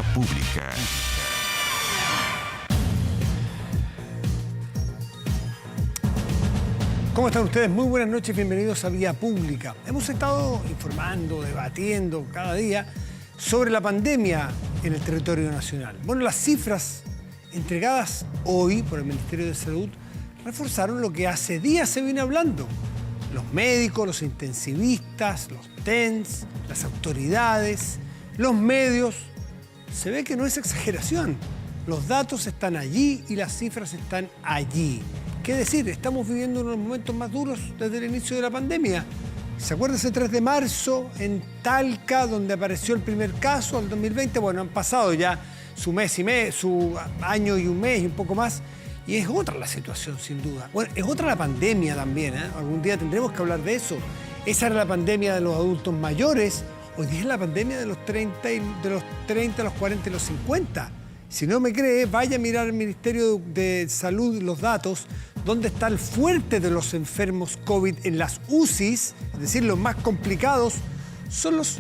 Vía Pública. ¿Cómo están ustedes? Muy buenas noches, bienvenidos a Vía Pública. Hemos estado informando, debatiendo cada día sobre la pandemia en el territorio nacional. Bueno, las cifras entregadas hoy por el Ministerio de Salud reforzaron lo que hace días se viene hablando. Los médicos, los intensivistas, los TENS, las autoridades, los medios. Se ve que no es exageración. Los datos están allí y las cifras están allí. ¿Qué decir? Estamos viviendo uno de los momentos más duros desde el inicio de la pandemia. ¿Se acuerda ese 3 de marzo en Talca, donde apareció el primer caso al 2020? Bueno, han pasado ya su año y un mes y un poco más. Y es otra la situación, sin duda. Bueno, es otra la pandemia también, ¿eh? Algún día tendremos que hablar de eso. Esa era la pandemia de los adultos mayores. Hoy día es la pandemia de los 30, los 40 y los 50. Si no me cree, vaya a mirar al Ministerio de Salud los datos, donde está el fuerte de los enfermos COVID en las UCIs, es decir, los más complicados, son los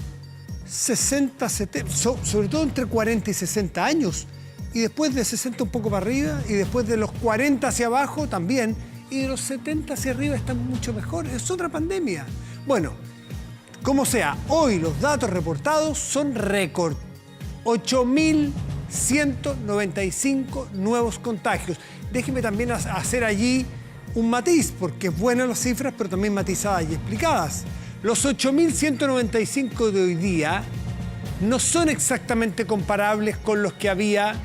60, 70, sobre todo entre 40 y 60 años. Y después de 60 un poco para arriba, y después de los 40 hacia abajo también, y de los 70 hacia arriba están mucho mejor. Es otra pandemia. Bueno, como sea, hoy los datos reportados son récord. 8.195 nuevos contagios. Déjeme también hacer allí un matiz, porque es buena las cifras, pero también matizadas y explicadas. Los 8.195 de hoy día no son exactamente comparables con los que había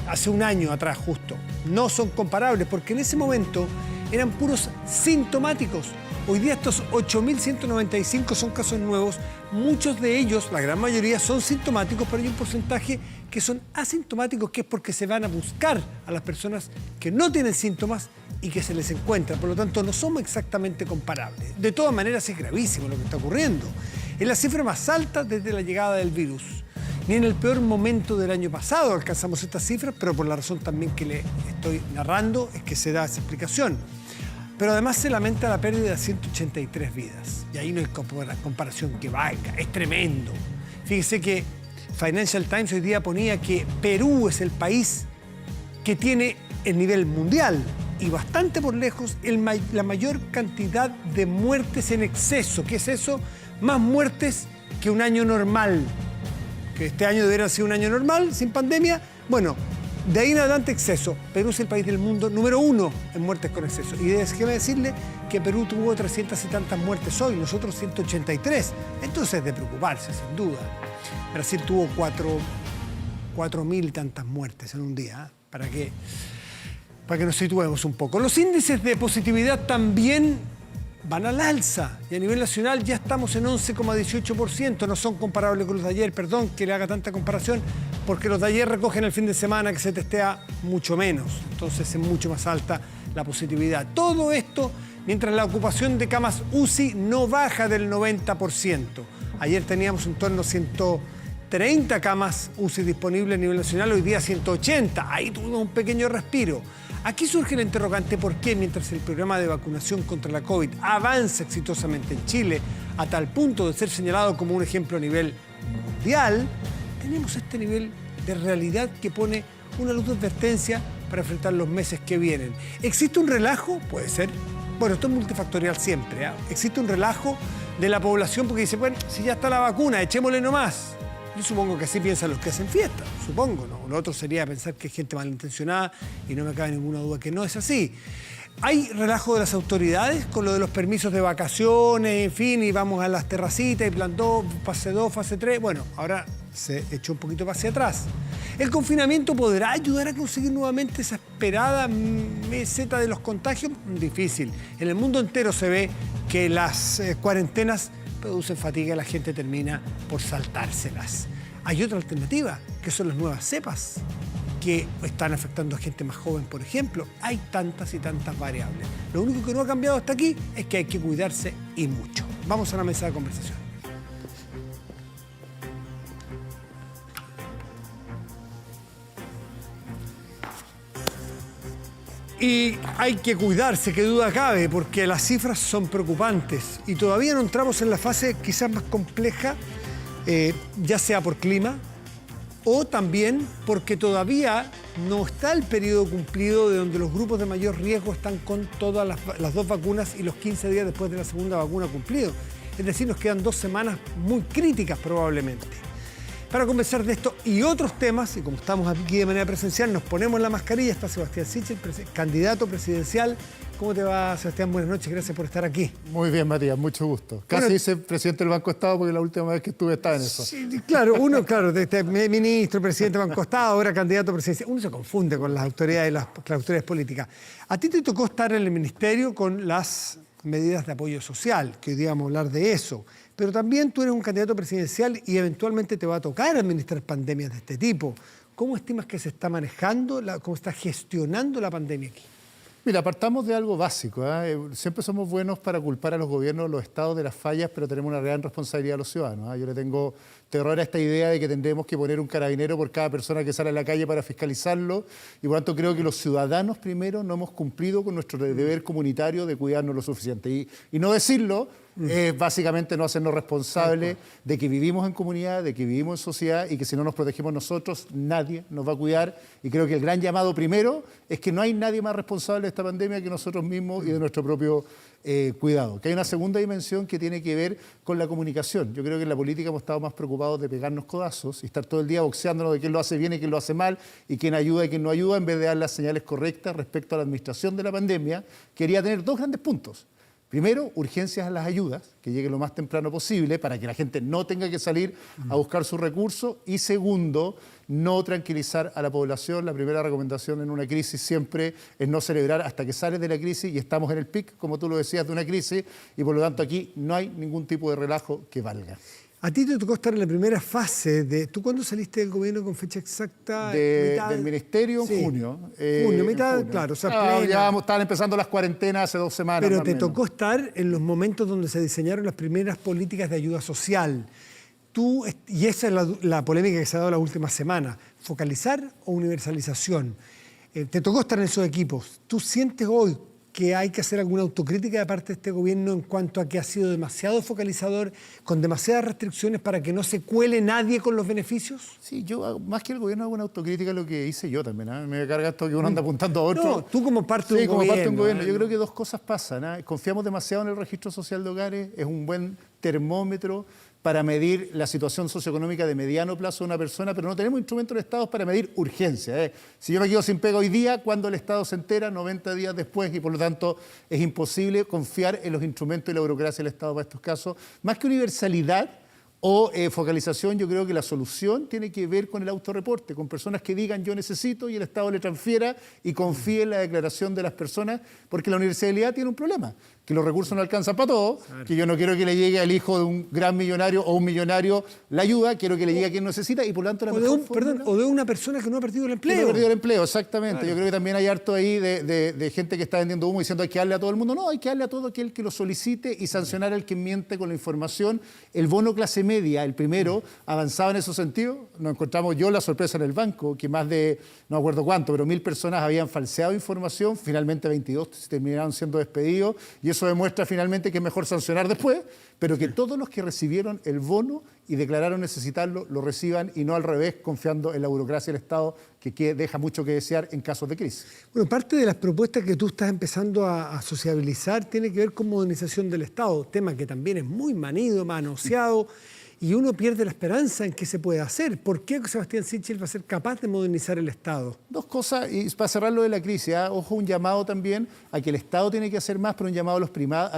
hace un año atrás justo. No son comparables, porque en ese momento eran puros sintomáticos. Hoy día estos 8.195 son casos nuevos. Muchos de ellos, la gran mayoría, son sintomáticos, pero hay un porcentaje que son asintomáticos, que es porque se van a buscar a las personas que no tienen síntomas y que se les encuentran. Por lo tanto, no somos exactamente comparables. De todas maneras, es gravísimo lo que está ocurriendo. Es la cifra más alta desde la llegada del virus. Ni en el peor momento del año pasado alcanzamos estas cifras, pero por la razón también que le estoy narrando es que se da esa explicación. Pero además se lamenta la pérdida de 183 vidas. Y ahí no hay comparación que valga. Es tremendo. Fíjese que Financial Times hoy día ponía que Perú es el país que tiene el nivel mundial y bastante por lejos la mayor cantidad de muertes en exceso. ¿Qué es eso? Más muertes que un año normal. Que este año debería ser un año normal, sin pandemia. Bueno, de ahí en adelante exceso. Perú es el país del mundo número 1 en muertes con exceso. Y déjeme decirle que Perú tuvo 300 y tantas muertes hoy, nosotros 183. Entonces es de preocuparse, sin duda. Brasil tuvo 4.000 y tantas muertes en un día, ¿eh? Para que nos situemos un poco. Los índices de positividad también van al alza. Y a nivel nacional ya estamos en 11,18%. No son comparables con los de ayer. Perdón que le haga tanta comparación, porque los de ayer recogen el fin de semana que se testea mucho menos. Entonces es mucho más alta la positividad. Todo esto mientras la ocupación de camas UCI no baja del 90%. Ayer teníamos en torno a 130 camas UCI disponibles a nivel nacional, hoy día 180. Ahí tuvimos un pequeño respiro. Aquí surge el interrogante por qué, mientras el programa de vacunación contra la COVID avanza exitosamente en Chile, a tal punto de ser señalado como un ejemplo a nivel mundial, tenemos este nivel de realidad que pone una luz de advertencia para enfrentar los meses que vienen. ¿Existe un relajo? Puede ser. Bueno, esto es multifactorial siempre, ¿eh? Existe un relajo de la población porque dice, bueno, si ya está la vacuna, echémosle nomás. Yo supongo que así piensan los que hacen fiesta, supongo, ¿no? Lo otro sería pensar que es gente malintencionada y no me cabe ninguna duda que no es así. Hay relajo de las autoridades con lo de los permisos de vacaciones, en fin, y vamos a las terracitas y plan 2, fase 2, fase 3. Bueno, ahora se echó un poquito hacia atrás. ¿El confinamiento podrá ayudar a conseguir nuevamente esa esperada meseta de los contagios? Difícil. En el mundo entero se ve que las cuarentenas producen fatiga y la gente termina por saltárselas. Hay otra alternativa, que son las nuevas cepas, que están afectando a gente más joven, por ejemplo. Hay tantas y tantas variables. Lo único que no ha cambiado hasta aquí es que hay que cuidarse y mucho. Vamos a la mesa de conversación. Y hay que cuidarse, qué duda cabe, porque las cifras son preocupantes y todavía no entramos en la fase quizás más compleja, ya sea por clima, o también porque todavía no está el periodo cumplido de donde los grupos de mayor riesgo están con todas las 2 vacunas y los 15 días después de la segunda vacuna cumplido. Es decir, nos quedan 2 semanas muy críticas probablemente. Para conversar de esto y otros temas, y como estamos aquí de manera presencial, nos ponemos la mascarilla. Está Sebastián Sichel, candidato presidencial. ¿Cómo te va, Sebastián? Buenas noches, gracias por estar aquí. Muy bien, Matías, mucho gusto. Casi hice presidente del Banco Estado porque la última vez que estuve estaba en eso. Sí, claro, ministro, presidente del Banco Estado, ahora candidato presidencial. Uno se confunde con las autoridades, las autoridades políticas. A ti te tocó estar en el ministerio con las medidas de apoyo social, que hoy día vamos a hablar de eso. Pero también tú eres un candidato presidencial y eventualmente te va a tocar administrar pandemias de este tipo. ¿Cómo estimas que se está manejando, cómo está gestionando la pandemia aquí? Mira, partamos de algo básico. Siempre somos buenos para culpar a los gobiernos, los estados de las fallas, pero tenemos una gran responsabilidad a los ciudadanos. Yo le tengo terror a esta idea de que tendremos que poner un carabinero por cada persona que sale a la calle para fiscalizarlo, y por lo tanto creo que los ciudadanos primero no hemos cumplido con nuestro deber comunitario de cuidarnos lo suficiente. Y no decirlo es básicamente no hacernos responsables de que vivimos en comunidad, de que vivimos en sociedad y que si no nos protegemos nosotros, nadie nos va a cuidar. Y creo que el gran llamado primero es que no hay nadie más responsable de esta pandemia que nosotros mismos y de nuestro propio cuidado. Que hay una segunda dimensión que tiene que ver con la comunicación. Yo creo que en la política hemos estado más preocupados de pegarnos codazos y estar todo el día boxeándonos de quién lo hace bien y quién lo hace mal y quién ayuda y quién no ayuda, en vez de dar las señales correctas respecto a la administración de la pandemia. Quería tener 2 grandes puntos. Primero, urgencias a las ayudas, que lleguen lo más temprano posible para que la gente no tenga que salir a buscar sus recursos. Y segundo, no tranquilizar a la población. La primera recomendación en una crisis siempre es no celebrar hasta que sales de la crisis, y estamos en el pic, como tú lo decías, de una crisis, y por lo tanto aquí no hay ningún tipo de relajo que valga. A ti te tocó estar en la primera fase de... ¿Tú cuándo saliste del gobierno con fecha exacta? Del ministerio en junio. Junio, mitad, junio. Claro. O sea, ya estaban empezando las cuarentenas hace 2 semanas. Pero te tocó estar en los momentos donde se diseñaron las primeras políticas de ayuda social. Y esa es la polémica que se ha dado la última semana. ¿Focalizar o universalización? Te tocó estar en esos equipos. ¿Tú sientes hoy que hay que hacer alguna autocrítica de parte de este gobierno en cuanto a que ha sido demasiado focalizador, con demasiadas restricciones para que no se cuele nadie con los beneficios? Sí, yo más que el gobierno hago una autocrítica, lo que hice yo también. Me carga esto que uno anda apuntando a otro. No, tú como parte de un gobierno. Sí, como parte de un gobierno. Yo ¿no? creo que 2 cosas pasan. Confiamos demasiado en el registro social de hogares, es un buen termómetro para medir la situación socioeconómica de mediano plazo de una persona, pero no tenemos instrumentos del Estado para medir urgencia. Si yo me quedo sin pega hoy día, ¿cuándo el Estado se entera? 90 días después, y por lo tanto es imposible confiar en los instrumentos y la burocracia del Estado para estos casos. Más que universalidad o focalización, yo creo que la solución tiene que ver con el autorreporte, con personas que digan yo necesito y el Estado le transfiera y confíe en la declaración de las personas, porque la universalidad tiene un problema, que los recursos no alcanzan para todos, que yo no quiero que le llegue al hijo de un gran millonario o un millonario la ayuda, quiero que le llegue a quien necesita, y por lo tanto o de una persona que no ha perdido el empleo. Que no ha perdido el empleo, exactamente. Claro. Yo creo que también hay harto ahí de gente que está vendiendo humo diciendo hay que darle a todo el mundo. No, hay que darle a todo aquel que lo solicite y sancionar al que miente con la información. El bono clase media, el primero, avanzaba en ese sentido. Nos encontramos la sorpresa en el banco, que más de, no me acuerdo cuánto, pero 1000 personas habían falseado información, finalmente 22 terminaron siendo despedidos, y eso demuestra finalmente que es mejor sancionar después, pero que todos los que recibieron el bono y declararon necesitarlo, lo reciban, y no al revés, confiando en la burocracia del Estado, que deja mucho que desear en casos de crisis. Bueno, parte de las propuestas que tú estás empezando a sociabilizar tiene que ver con modernización del Estado, tema que también es muy manido, manoseado, y uno pierde la esperanza en qué se puede hacer. ¿Por qué Sebastián Sichel va a ser capaz de modernizar el Estado? 2 cosas, y para cerrar lo de la crisis, ojo, un llamado también a que el Estado tiene que hacer más, pero un llamado a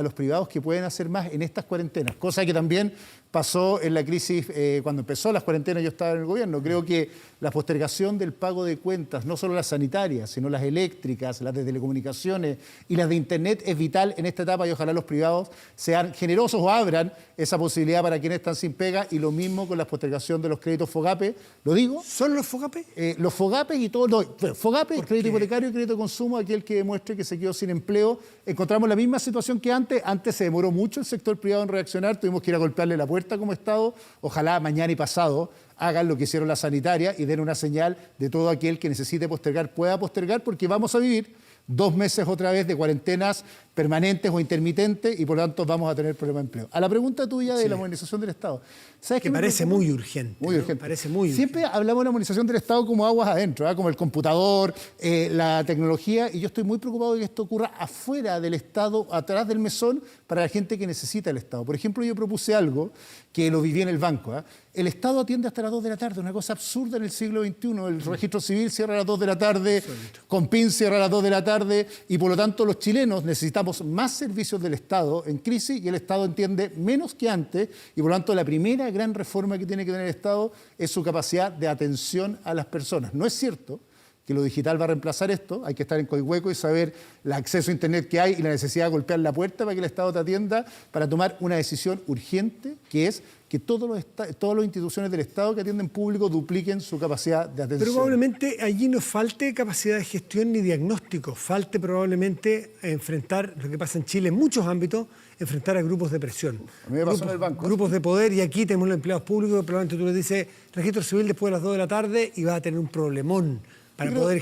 los privados que pueden hacer más en estas cuarentenas, cosa que también pasó en la crisis cuando empezó las cuarentenas. Yo estaba en el gobierno. Creo que la postergación del pago de cuentas, no solo las sanitarias, sino las eléctricas, las de telecomunicaciones y las de Internet, es vital en esta etapa, y ojalá los privados sean generosos o abran esa posibilidad para quienes están sin pega, y lo mismo con la postergación de los créditos FOGAPE. ¿Lo digo? ¿Son los FOGAPE? Los FOGAPE y todo. No, FOGAPE, crédito hipotecario y crédito de consumo, aquel que demuestre que se quedó sin empleo. Encontramos la misma situación que antes. Antes se demoró mucho el sector privado en reaccionar, tuvimos que ir a golpearle la puerta como Estado. Ojalá mañana y pasado hagan lo que hicieron las sanitarias y den una señal de todo aquel que necesite postergar pueda postergar, porque vamos a vivir 2 meses otra vez de cuarentenas permanentes o intermitentes y por lo tanto vamos a tener problemas de empleo. A la pregunta tuya de la modernización del Estado. ¿Sabes que parece muy urgente. Muy urgente. Parece muy Siempre hablamos de la modernización del Estado como aguas adentro, como el computador, la tecnología, y yo estoy muy preocupado de que esto ocurra afuera del Estado, atrás del mesón, para la gente que necesita el Estado. Por ejemplo, yo propuse algo que lo viví en el banco. El Estado atiende hasta las 2 de la tarde, una cosa absurda en el siglo XXI. El registro civil cierra a las 2 de la tarde, Compin cierra a las 2 de la tarde, y por lo tanto los chilenos necesitamos más servicios del Estado en crisis y el Estado entiende menos que antes, y por lo tanto la primera gran reforma que tiene que tener el Estado es su capacidad de atención a las personas. No es cierto que lo digital va a reemplazar esto, hay que estar en Coihueco y saber el acceso a Internet que hay y la necesidad de golpear la puerta para que el Estado te atienda, para tomar una decisión urgente, que es que todas las instituciones del Estado que atienden público dupliquen su capacidad de atención. Pero probablemente allí no falte capacidad de gestión ni diagnóstico, falte probablemente enfrentar lo que pasa en Chile en muchos ámbitos, enfrentar a grupos de presión. A mí me pasó en el banco. Grupos de poder, y aquí tenemos los empleados públicos, probablemente tú les dices registro civil después de las 2 de la tarde y vas a tener un problemón para poder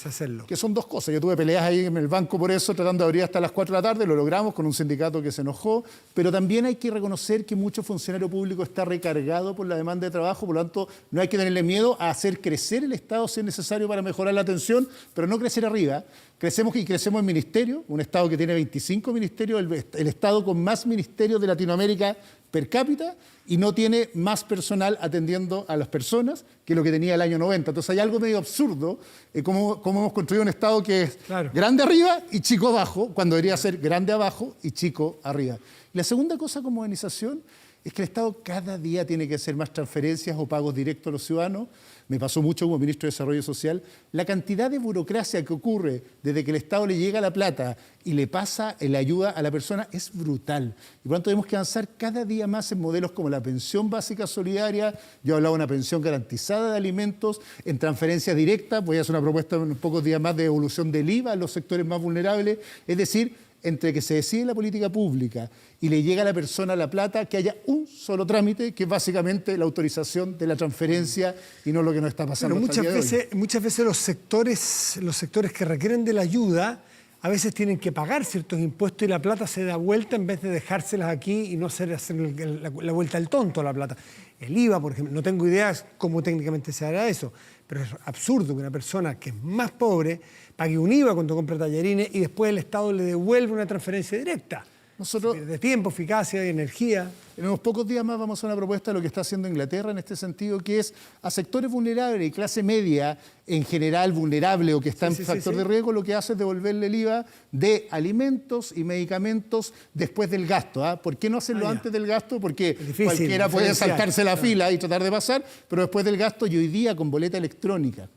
hacerlo. Que son dos cosas. Yo tuve peleas ahí en el banco por eso, tratando de abrir hasta las 4 de la tarde, lo logramos con un sindicato que se enojó, pero también hay que reconocer que mucho funcionario público está recargado por la demanda de trabajo, por lo tanto no hay que tenerle miedo a hacer crecer el Estado si es necesario para mejorar la atención, pero no crecer arriba. Crecemos en ministerio, un Estado que tiene 25 ministerios, el Estado con más ministerios de Latinoamérica per cápita, y no tiene más personal atendiendo a las personas que lo que tenía el año 90. Entonces hay algo medio absurdo, como hemos construido un Estado que es grande arriba y chico abajo, cuando debería ser grande abajo y chico arriba. Y la segunda cosa con modernización es que el Estado cada día tiene que hacer más transferencias o pagos directos a los ciudadanos. Me pasó mucho como ministro de Desarrollo Social. La cantidad de burocracia que ocurre desde que el Estado le llega la plata y le pasa la ayuda a la persona es brutal. Y por lo tanto tenemos que avanzar cada día más en modelos como la pensión básica solidaria. Yo hablaba de una pensión garantizada de alimentos, en transferencias directas. Voy a hacer una propuesta en pocos días más de devolución del IVA a los sectores más vulnerables. Es decir, entre que se decide la política pública y le llega a la persona la plata, que haya un solo trámite, que es básicamente la autorización de la transferencia y no lo que nos está pasando. Pero muchas veces los sectores que requieren de la ayuda a veces tienen que pagar ciertos impuestos y la plata se da vuelta en vez de dejárselas aquí y no hacer la vuelta al tonto a la plata. El IVA, por ejemplo, no tengo idea cómo técnicamente se hará eso, pero es absurdo que una persona que es más pobre pague un IVA cuando compra tallarines y después el Estado le devuelve una transferencia directa. De tiempo, eficacia y energía. En unos pocos días más vamos a hacer una propuesta de lo que está haciendo Inglaterra en este sentido, que es a sectores vulnerables y clase media en general vulnerable o que está en factor de riesgo, lo que hace es devolverle el IVA de alimentos y medicamentos después del gasto. ¿Por qué no hacerlo antes del gasto? Porque cualquiera puede saltarse la fila y tratar de pasar, pero después del gasto, y hoy día con boleta electrónica,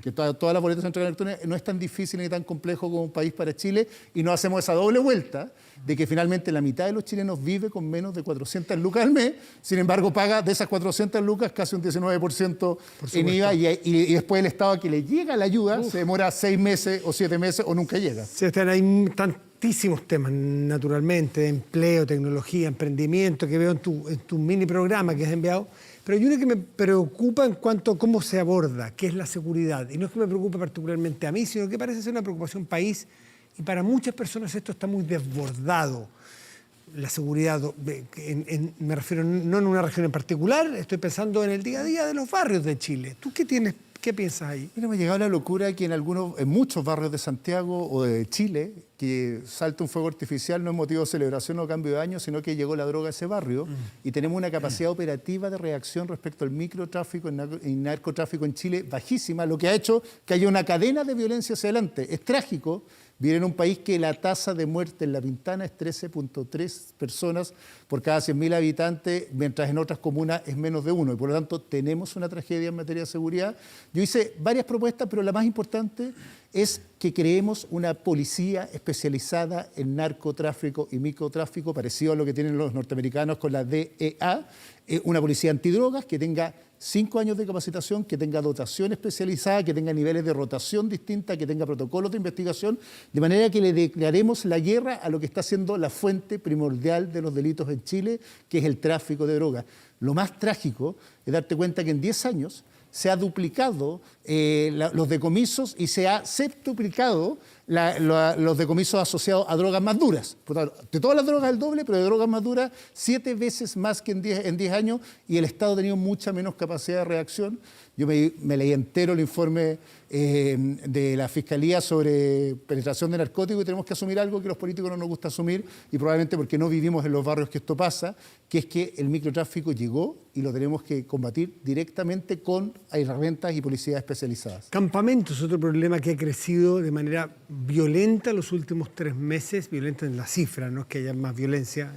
que todas las boletas centrales electrónicas, no es tan difícil ni tan complejo como un país para Chile, y no hacemos esa doble vuelta de que finalmente la mitad de los chilenos vive con menos de 400 lucas al mes, sin embargo paga de esas 400 lucas casi un 19% en IVA, y después el Estado a que le llega la ayuda se demora 6 meses o 7 meses o nunca llega. Sí, hay tantísimos temas, naturalmente, de empleo, tecnología, emprendimiento, que veo en tu mini programa que has enviado. Pero hay una que me preocupa en cuanto a cómo se aborda, que es la seguridad. Y no es que me preocupe particularmente a mí, sino que parece ser una preocupación país. Y para muchas personas esto está muy desbordado. La seguridad, me refiero no en una región en particular, estoy pensando en el día a día de los barrios de Chile. ¿Tú qué piensas ahí? Mira, me ha llegado la locura que en muchos barrios de Santiago o de Chile, que salta un fuego artificial no es motivo de celebración o cambio de año, sino que llegó la droga a ese barrio y tenemos una capacidad operativa de reacción respecto al microtráfico y narcotráfico en Chile bajísima, lo que ha hecho que haya una cadena de violencia hacia adelante. Es trágico vivir en un país que la tasa de muerte en La Pintana es 13.3 personas por cada 100.000 habitantes, mientras en otras comunas es menos de 1. Y por lo tanto tenemos una tragedia en materia de seguridad. Yo hice varias propuestas, pero la más importante es que creemos una policía especializada en narcotráfico y microtráfico, parecido a lo que tienen los norteamericanos con la DEA, una policía antidrogas que tenga 5 años de capacitación, que tenga dotación especializada, que tenga niveles de rotación distinta, que tenga protocolos de investigación, de manera que le declaremos la guerra a lo que está siendo la fuente primordial de los delitos en Chile, que es el tráfico de drogas. Lo más trágico es darte cuenta que en 10 años se ha duplicado los decomisos y se ha septuplicado los decomisos asociados a drogas más duras. De todas las drogas el doble, pero de drogas más duras 7 veces más que en 10 años, y el Estado ha tenido mucha menos capacidad de reacción. Yo me leí entero el informe de la Fiscalía sobre penetración de narcóticos, y tenemos que asumir algo que los políticos no nos gusta asumir, y probablemente porque no vivimos en los barrios que esto pasa, que es que el microtráfico llegó y lo tenemos que combatir directamente con herramientas y policías especializadas. Campamentos, otro problema que ha crecido de manera violenta los últimos 3 meses, violenta en la cifra, no es que haya más violencia,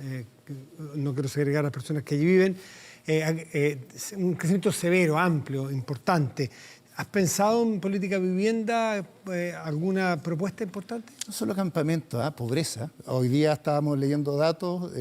no quiero segregar a las personas que allí viven, un crecimiento severo, amplio, importante. ¿Has pensado en política de vivienda, alguna propuesta importante? No solo campamentos, pobreza. Hoy día estábamos leyendo datos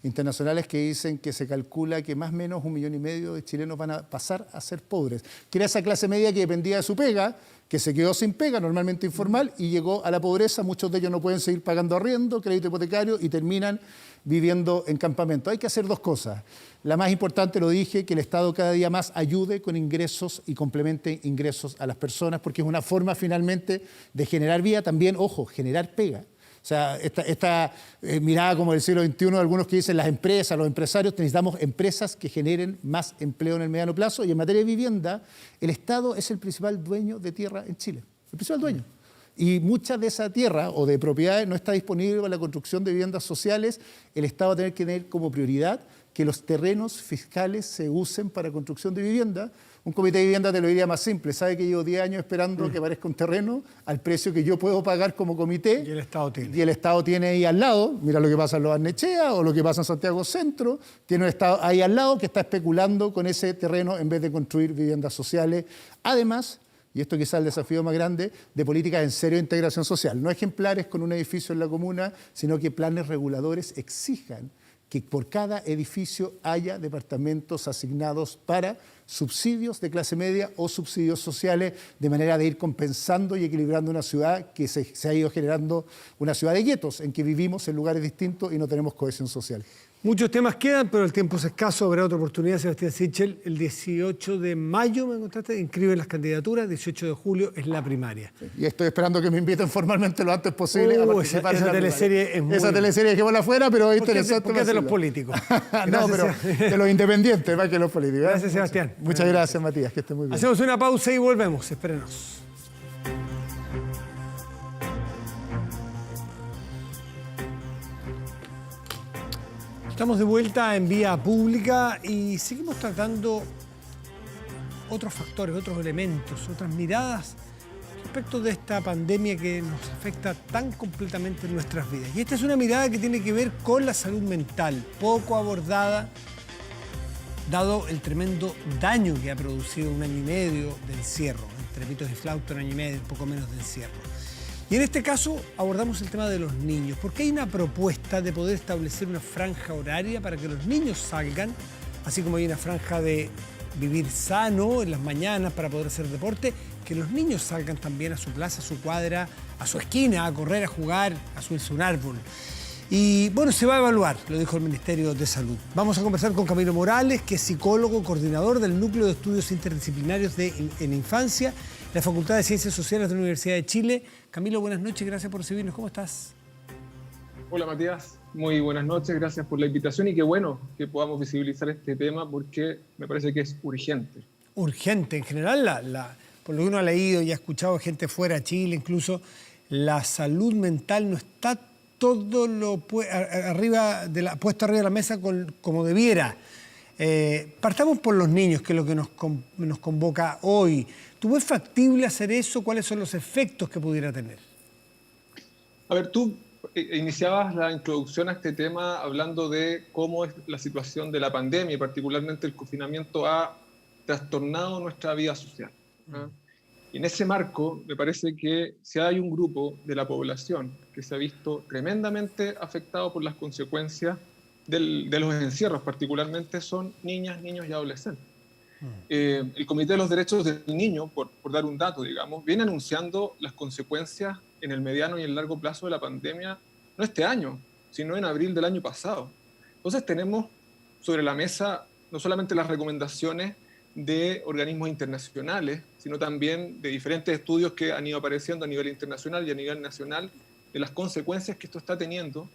internacionales que dicen que se calcula que más o menos 1,5 millones de chilenos van a pasar a ser pobres. Que era esa clase media que dependía de su pega, que se quedó sin pega, normalmente informal, y llegó a la pobreza. Muchos de ellos no pueden seguir pagando arriendo, crédito hipotecario, y terminan viviendo en campamento. Hay que hacer 2 cosas. La más importante, lo dije, que el Estado cada día más ayude con ingresos y complemente ingresos a las personas, porque es una forma finalmente de generar vida, también, ojo, generar pega. O sea, esta mirada como del siglo XXI de algunos que dicen las empresas, los empresarios, necesitamos empresas que generen más empleo en el mediano plazo, y en materia de vivienda, el Estado es el principal dueño de tierra en Chile, el principal dueño. Y mucha de esa tierra o de propiedades no está disponible para la construcción de viviendas sociales. El Estado va a tener que tener como prioridad que los terrenos fiscales se usen para construcción de vivienda. Un comité de vivienda te lo diría más simple. Sabe que llevo 10 años esperando que aparezca un terreno al precio que yo puedo pagar como comité. Y el Estado tiene. Y el Estado tiene ahí al lado, mira lo que pasa en Los Barnechea o lo que pasa en Santiago Centro, tiene un Estado ahí al lado que está especulando con ese terreno en vez de construir viviendas sociales. Además, y esto quizás es el desafío más grande, de políticas en serio de integración social. No ejemplares con un edificio en la comuna, sino que planes reguladores exijan que por cada edificio haya departamentos asignados para subsidios de clase media o subsidios sociales, de manera de ir compensando y equilibrando una ciudad que se ha ido generando una ciudad de guetos, en que vivimos en lugares distintos y no tenemos cohesión social. Muchos temas quedan, pero el tiempo es escaso. Habrá otra oportunidad, Sebastián Sichel. El 18 de mayo, me contaste, inscriben las candidaturas. 18 de julio es la primaria. Sí, y estoy esperando que me inviten formalmente lo antes posible a participar esa teleserie es muy... Esa teleserie dejémosla afuera, pero es interesante. ¿Por qué es de los políticos? No, pero de los independientes más que los políticos. Gracias, Sebastián. Muchas gracias, Matías, que esté muy bien. Hacemos una pausa y volvemos. Espérenos. Estamos de vuelta en vía pública y seguimos tratando otros factores, otros elementos, otras miradas respecto de esta pandemia que nos afecta tan completamente en nuestras vidas. Y esta es una mirada que tiene que ver con la salud mental, poco abordada, dado el tremendo daño que ha producido 1 año y medio de encierro, entre pitos y flauta, 1 año y medio, poco menos de encierro. Y en este caso abordamos el tema de los niños, porque hay una propuesta de poder establecer una franja horaria para que los niños salgan, así como hay una franja de vivir sano en las mañanas para poder hacer deporte, que los niños salgan también a su plaza, a su cuadra, a su esquina, a correr, a jugar, a subirse a un árbol. Y bueno, se va a evaluar, lo dijo el Ministerio de Salud. Vamos a conversar con Camilo Morales, que es psicólogo, coordinador del Núcleo de Estudios Interdisciplinarios en Infancia, la Facultad de Ciencias Sociales de la Universidad de Chile. Camilo, buenas noches, gracias por recibirnos. ¿Cómo estás? Hola Matías, muy buenas noches, gracias por la invitación y qué bueno que podamos visibilizar este tema porque me parece que es urgente. Urgente, en general, por lo que uno ha leído y ha escuchado gente fuera de Chile, incluso la salud mental no está todo lo puesto arriba de la mesa como debiera. Partamos por los niños, que es lo que nos convoca hoy. ¿Tú ves factible hacer eso? ¿Cuáles son los efectos que pudiera tener? A ver, tú iniciabas la introducción a este tema hablando de cómo es la situación de la pandemia y particularmente el confinamiento ha trastornado nuestra vida social. Y en ese marco, me parece que si hay un grupo de la población que se ha visto tremendamente afectado por las consecuencias de los encierros, particularmente son niñas, niños y adolescentes. El Comité de los Derechos del Niño, por dar un dato, digamos, viene anunciando las consecuencias en el mediano y el largo plazo de la pandemia, no este año, sino en abril del año pasado. Entonces tenemos sobre la mesa no solamente las recomendaciones de organismos internacionales, sino también de diferentes estudios que han ido apareciendo a nivel internacional y a nivel nacional, de las consecuencias que esto está teniendo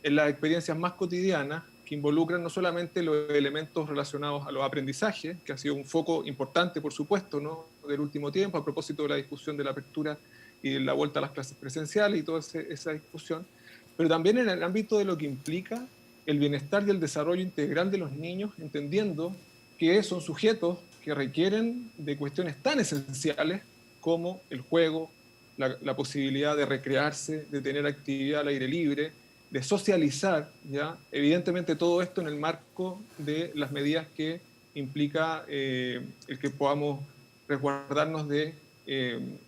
en las experiencias más cotidianas, que involucran no solamente los elementos relacionados a los aprendizajes, que ha sido un foco importante, por supuesto, ¿no?, del último tiempo, a propósito de la discusión de la apertura y de la vuelta a las clases presenciales y toda esa discusión, pero también en el ámbito de lo que implica el bienestar y el desarrollo integral de los niños, entendiendo que son sujetos que requieren de cuestiones tan esenciales como el juego, la posibilidad de recrearse, de tener actividad al aire libre, de socializar, ¿ya? Evidentemente todo esto en el marco de las medidas que implica el que podamos resguardarnos de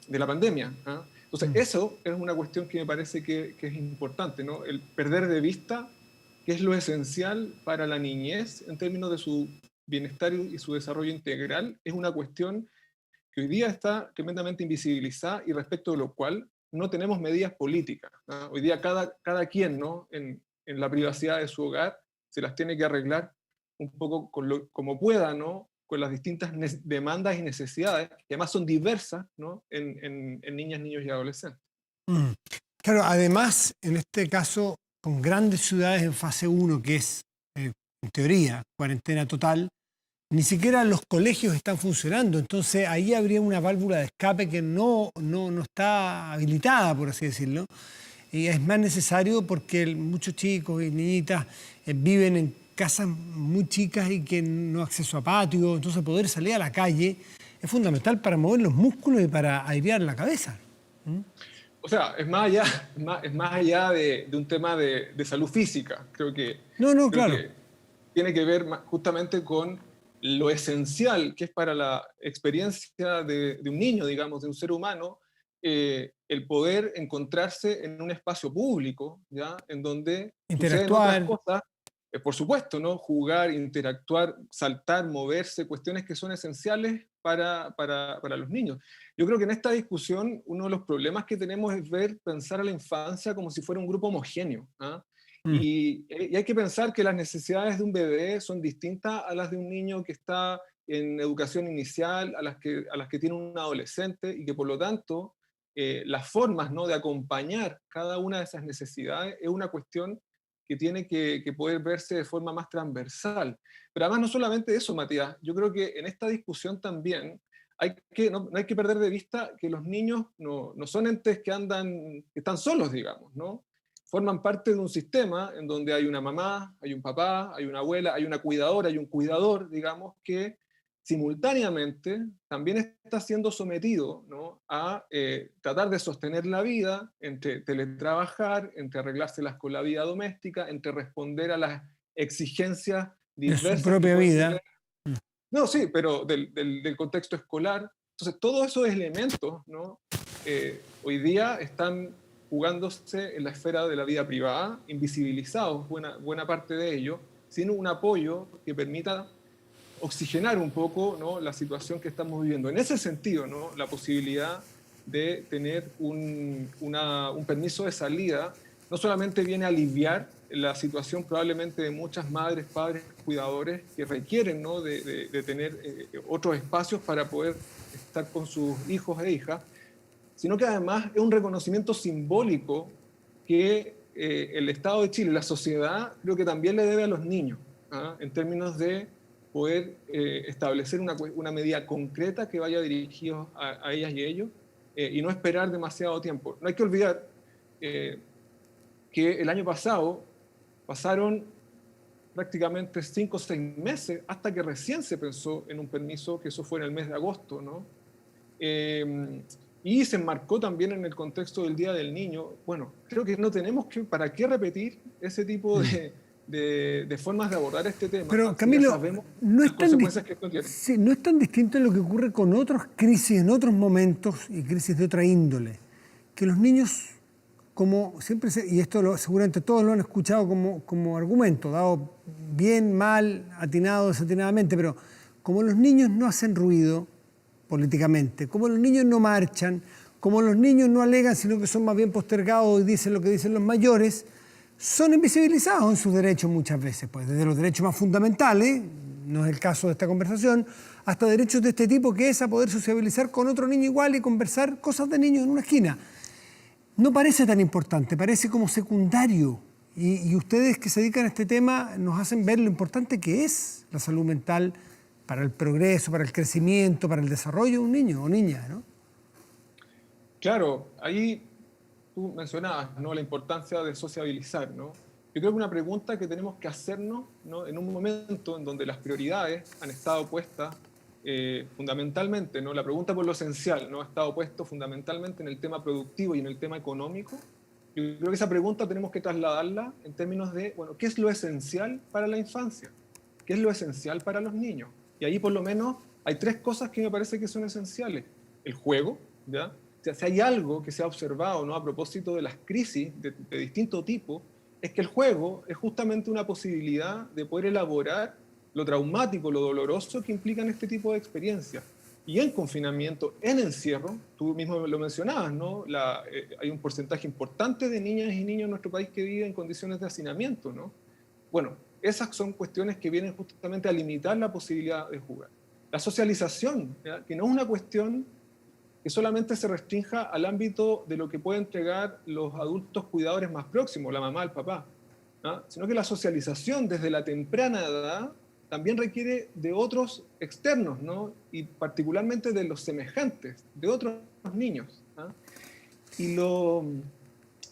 la pandemia, ¿ah? Entonces, eso es una cuestión que me parece que es importante, ¿no? El perder de vista qué es lo esencial para la niñez en términos de su bienestar y su desarrollo integral, es una cuestión que hoy día está tremendamente invisibilizada y respecto de lo cual no tenemos medidas políticas, ¿no? Hoy día cada quien, ¿no?, en la privacidad de su hogar se las tiene que arreglar un poco como pueda, ¿no?, con las distintas demandas y necesidades, que además son diversas, ¿no?, en niñas, niños y adolescentes. Claro, además, en este caso, con grandes ciudades en fase 1, que es, en teoría, cuarentena total, ni siquiera los colegios están funcionando. Entonces, ahí habría una válvula de escape que no está habilitada, por así decirlo. Y es más necesario porque muchos chicos y niñitas viven en casas muy chicas y que no hay acceso a patio. Entonces, poder salir a la calle es fundamental para mover los músculos y para airear la cabeza. O sea, es más allá de un tema de salud física. Creo que tiene que ver justamente con lo esencial que es para la experiencia de un niño, digamos, de un ser humano, el poder encontrarse en un espacio público, ¿ya?, en donde interactuar, suceden otras cosas, por supuesto, ¿no?, jugar, interactuar, saltar, moverse, cuestiones que son esenciales para los niños. Yo creo que en esta discusión uno de los problemas que tenemos es pensar a la infancia como si fuera un grupo homogéneo, ¿ah? Y hay que pensar que las necesidades de un bebé son distintas a las de un niño que está en educación inicial, a las que tiene un adolescente, y que por lo tanto las formas, ¿no?, de acompañar cada una de esas necesidades es una cuestión que tiene que poder verse de forma más transversal. Pero además no solamente eso, Matías, yo creo que en esta discusión también no hay que perder de vista que los niños no son entes que están solos, digamos, ¿no? Forman parte de un sistema en donde hay una mamá, hay un papá, hay una abuela, hay una cuidadora, hay un cuidador, digamos, que simultáneamente también está siendo sometido, ¿no?, a tratar de sostener la vida, entre teletrabajar, entre arreglárselas con la vida doméstica, entre responder a las exigencias diversas de su propia vida. No, sí, pero del contexto escolar. Entonces, todos esos elementos, ¿no?, hoy día están jugándose en la esfera de la vida privada, invisibilizados buena parte de ello, sin un apoyo que permita oxigenar un poco, ¿no?, la situación que estamos viviendo. En ese sentido, ¿no?, la posibilidad de tener un permiso de salida no solamente viene a aliviar la situación probablemente de muchas madres, padres, cuidadores que requieren, ¿no?, de tener otros espacios para poder estar con sus hijos e hijas, sino que además es un reconocimiento simbólico que el Estado de Chile, la sociedad, creo que también le debe a los niños, ¿ah?, en términos de poder establecer una medida concreta que vaya dirigida a ellas y ellos, y no esperar demasiado tiempo. No hay que olvidar que el año pasado pasaron prácticamente 5 o 6 meses hasta que recién se pensó en un permiso, que eso fue en el mes de agosto, ¿no? Y se enmarcó también en el contexto del Día del Niño. Bueno, creo que no tenemos ¿para qué repetir ese tipo de formas de abordar este tema? Pero Camilo, no es tan distinto en lo que ocurre con otras crisis en otros momentos y crisis de otra índole, que los niños, como siempre, y esto seguramente todos lo han escuchado como argumento, dado bien, mal, atinado, desatinadamente, pero como los niños no hacen ruido políticamente, como los niños no marchan, como los niños no alegan, sino que son más bien postergados y dicen lo que dicen los mayores, son invisibilizados en sus derechos muchas veces, pues desde los derechos más fundamentales, no es el caso de esta conversación, hasta derechos de este tipo, que es a poder sociabilizar con otro niño igual y conversar cosas de niños en una esquina. No parece tan importante, parece como secundario. Y ustedes que se dedican a este tema nos hacen ver lo importante que es la salud mental para el progreso, para el crecimiento, para el desarrollo de un niño o niña, ¿no? Claro, ahí tú mencionabas, ¿no?, la importancia de sociabilizar, ¿no? Yo creo que una pregunta que tenemos que hacernos, ¿no?, en un momento en donde las prioridades han estado puestas fundamentalmente, ¿no?, la pregunta por lo esencial, ¿no?, ha estado puesto fundamentalmente en el tema productivo y en el tema económico. Yo creo que esa pregunta tenemos que trasladarla en términos de, bueno, ¿qué es lo esencial para la infancia? ¿Qué es lo esencial para los niños? Y ahí por lo menos hay 3 cosas que me parece que son esenciales. El juego, ¿ya? O sea, si hay algo que se ha observado, ¿no?, a propósito de las crisis de distinto tipo, es que el juego es justamente una posibilidad de poder elaborar lo traumático, lo doloroso que implican este tipo de experiencias. Y en confinamiento, en encierro, tú mismo lo mencionabas, ¿no? Hay un porcentaje importante de niñas y niños en nuestro país que viven en condiciones de hacinamiento, ¿no? Bueno, esas son cuestiones que vienen justamente a limitar la posibilidad de jugar. La socialización, ¿ya?, que no es una cuestión que solamente se restrinja al ámbito de lo que pueden entregar los adultos cuidadores más próximos, la mamá, el papá, ¿no?, sino que la socialización desde la temprana edad también requiere de otros externos, ¿no?, y particularmente de los semejantes, de otros niños, ¿no?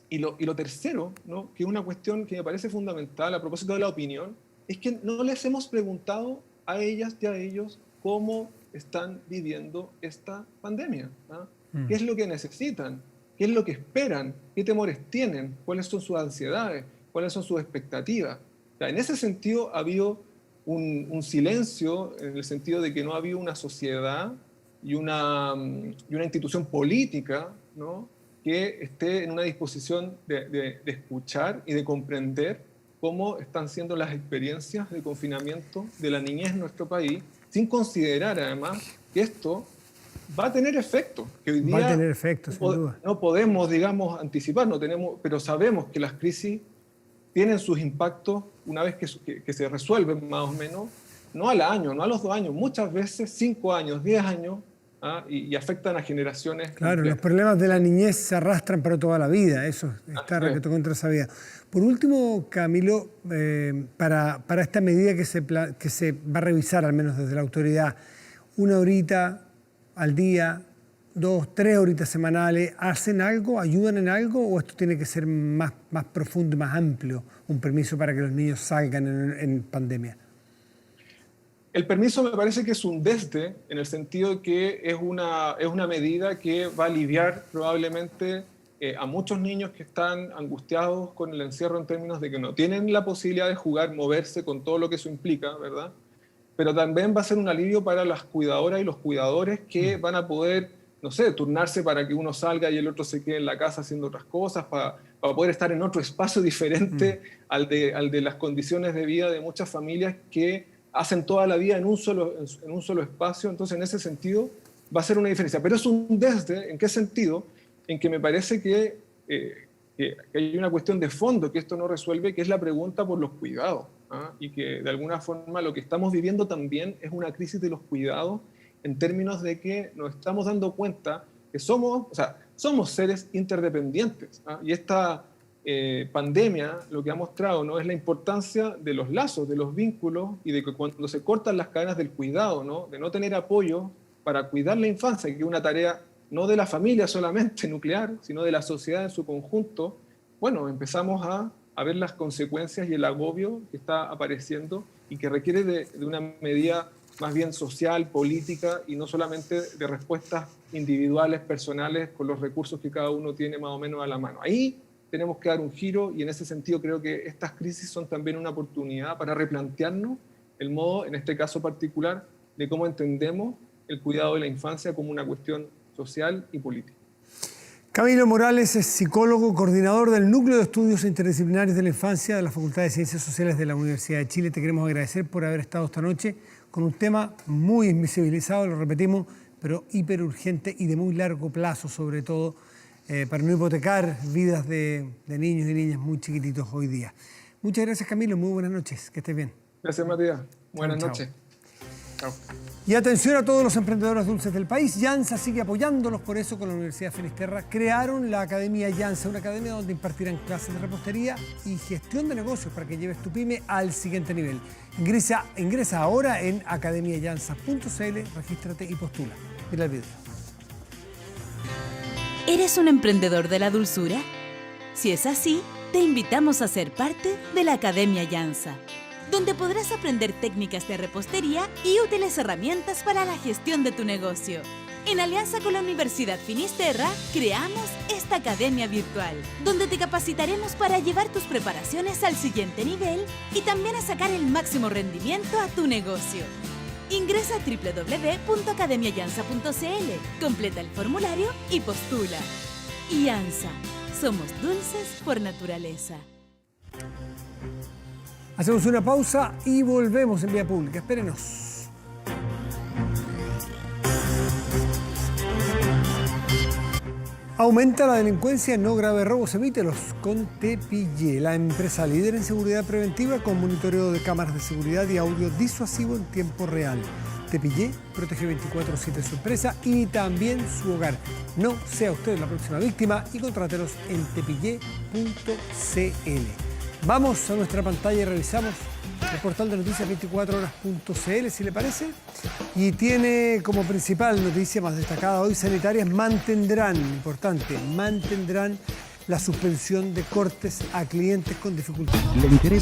Y lo tercero, ¿no?, que es una cuestión que me parece fundamental a propósito de la opinión, es que no les hemos preguntado a ellas y a ellos cómo están viviendo esta pandemia, ¿no? ¿Qué es lo que necesitan? ¿Qué es lo que esperan? ¿Qué temores tienen? ¿Cuáles son sus ansiedades? ¿Cuáles son sus expectativas? O sea, en ese sentido ha habido un silencio, en el sentido de que no ha habido una sociedad y una institución política, ¿no?, que esté en una disposición de escuchar y de comprender cómo están siendo las experiencias de confinamiento de la niñez en nuestro país, sin considerar además que esto va a tener efecto, que hoy día va a tener efecto, sin duda. No podemos, digamos, anticipar, no tenemos, pero sabemos que las crisis tienen sus impactos una vez que se resuelven más o menos, no al año, no a los 2 años, muchas veces 5 años, 10 años, y afectan a generaciones. Claro, completas. los problemas de la niñez se arrastran para toda la vida, eso está recontra sabida. Por último, Camilo, para esta medida que se va a revisar, al menos desde la autoridad, 1 horita al día, 2, 3 horitas semanales, ¿hacen algo, ayudan en algo, o esto tiene que ser más profundo y más amplio, un permiso para que los niños salgan en pandemia? El permiso me parece que es un desde, en el sentido de que es una medida que va a aliviar probablemente a muchos niños que están angustiados con el encierro en términos de que no tienen la posibilidad de jugar, moverse con todo lo que eso implica, ¿verdad? Pero también va a ser un alivio para las cuidadoras y los cuidadores que van a poder, no sé, turnarse para que uno salga y el otro se quede en la casa haciendo otras cosas, para poder estar en otro espacio diferente al de las condiciones de vida de muchas familias que hacen toda la vida en un solo espacio. Entonces, en ese sentido, va a ser una diferencia. Pero es un desde, ¿en qué sentido? En que me parece que hay una cuestión de fondo que esto no resuelve, que es la pregunta por los cuidados, ¿ah? Y que de alguna forma lo que estamos viviendo también es una crisis de los cuidados, en términos de que nos estamos dando cuenta que somos seres interdependientes, ¿ah? Y esta pandemia lo que ha mostrado, ¿no?, es la importancia de los lazos, de los vínculos, y de que cuando se cortan las cadenas del cuidado, ¿no?, de no tener apoyo para cuidar la infancia, que es una tarea no de la familia solamente nuclear, sino de la sociedad en su conjunto, bueno, empezamos a ver las consecuencias y el agobio que está apareciendo y que requiere de una medida más bien social, política, y no solamente de respuestas individuales, personales, con los recursos que cada uno tiene más o menos a la mano. Ahí tenemos que dar un giro, y en ese sentido creo que estas crisis son también una oportunidad para replantearnos el modo, en este caso particular, de cómo entendemos el cuidado de la infancia como una cuestión social y política. Camilo Morales es psicólogo, coordinador del Núcleo de Estudios Interdisciplinarios de la Infancia de la Facultad de Ciencias Sociales de la Universidad de Chile. Te queremos agradecer por haber estado esta noche con un tema muy invisibilizado, lo repetimos, pero hiperurgente y de muy largo plazo, sobre todo, para no hipotecar vidas de niños y niñas muy chiquititos hoy día. Muchas gracias, Camilo. Muy buenas noches. Que estés bien. Gracias, Matías. Buenas Chao. noches. Chao. Y atención a todos los emprendedores dulces del país. Llanza sigue apoyándolos, por eso con la Universidad de Finisterra crearon la Academia Llanza, una academia donde impartirán clases de repostería y gestión de negocios para que lleves tu pyme al siguiente nivel. Ingresa ahora en academiallanza.cl, regístrate y postula. Mira el video. ¿Eres un emprendedor de la dulzura? Si es así, te invitamos a ser parte de la Academia Llanza, donde podrás aprender técnicas de repostería y útiles herramientas para la gestión de tu negocio. En alianza con la Universidad Finisterra, creamos esta academia virtual, donde te capacitaremos para llevar tus preparaciones al siguiente nivel y también a sacar el máximo rendimiento a tu negocio. Ingresa a www.academiallanza.cl, completa el formulario y postula. Llanza, somos dulces por naturaleza. Hacemos una pausa y volvemos en vía pública. Espérenos. Aumenta la delincuencia en no graves robos. Evítelos con Tepillé, la empresa líder en seguridad preventiva con monitoreo de cámaras de seguridad y audio disuasivo en tiempo real. Tepillé protege 24/7 su empresa y también su hogar. No sea usted la próxima víctima y contrátelos en tepillé.cl. Vamos a nuestra pantalla y revisamos el portal de noticias 24horas.cl, si le parece. Y tiene como principal noticia más destacada hoy: sanitarias mantendrán la suspensión de cortes a clientes con dificultades.